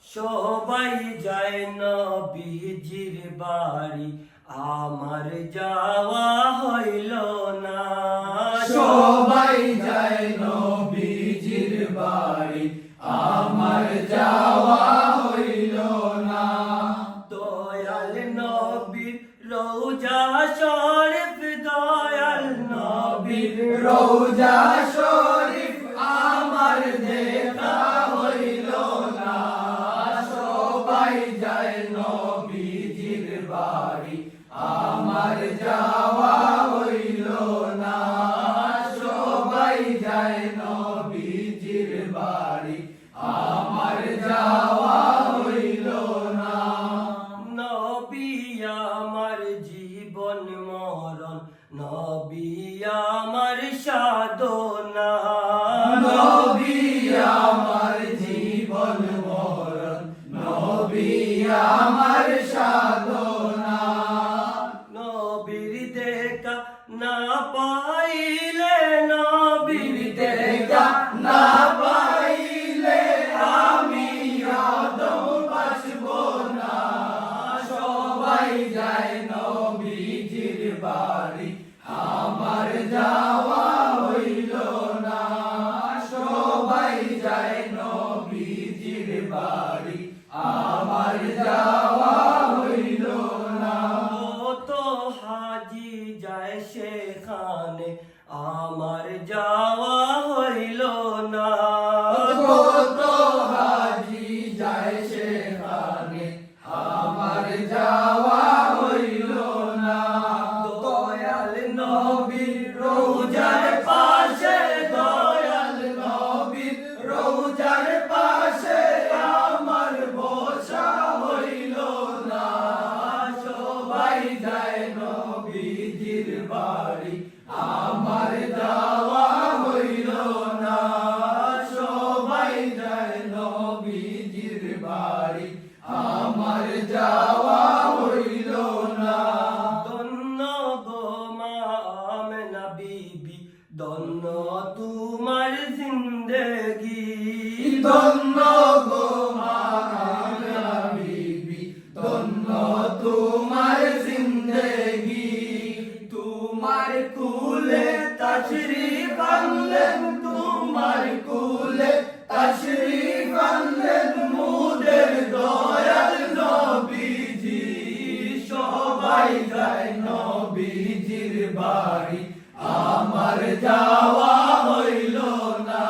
সবাই যায় নবীজির বাড়ি, আমার যাওয়া হইল না। সবাই যায় নবীজির বাড়ি, আমার যাওয়া হইল না। দয়াল নবীর রওজা শরীফ, দয়াল নবীর রওজা শরীফ আমার দেখা হইল না। সবাই যায় নবীজির বাড়ি, আমার যাওয়া হইল না। সবাই যায় নবীজির বাড়ি, আমার যাওয়া হইল না। নবী আমার জীবন মরণ, নবী আমার সাধনা। নবী আমার জীবন মরণ, নবী আমার সাধনা। নবীর দেখা না পাইলে, নবীর দেখা না পাইলে আমি আদৌ বাঁচব না। সবাই যায় নবীজির বাড়ি, আমার যাওয়া হইল না। সবাই যায় নবীজির বাড়ি, আমার যাওয়া হইল না। কত হাজি যায় সেখানে, আমার যাওয়া হইল না। কত হাজি যায় সেখানে, আমার যাওয়া হইল না। দয়াল নবীর রওজার পাশে, দয়াল নবীর রওজার পাশে আমার বসা হইল না। সবাই যায় নবীজির বাড়ি, আমার যাওয়া হইল না। সবাই যায় নবীজির বাড়ি, আমার যাওয়া হইল না। ধন্য গো মা আমেনা বিবি, ধন্য তোমার জিন্দেগি। ধন্য গো মা আমেনা বিবি, ধন্য তোমার জিন্দেগি। তোমার কুলে তাশরীফ আনলেন, তোমার কুলে তাশরীফ আনলেন মুদের দয়াল নবীজি। সবাই যায় নবীজির বাড়ি, আমার যাওয়া হইল না।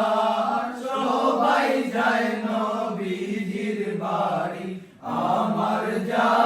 সবাই যায় নবীজির বাড়ি, আমার যাওয়া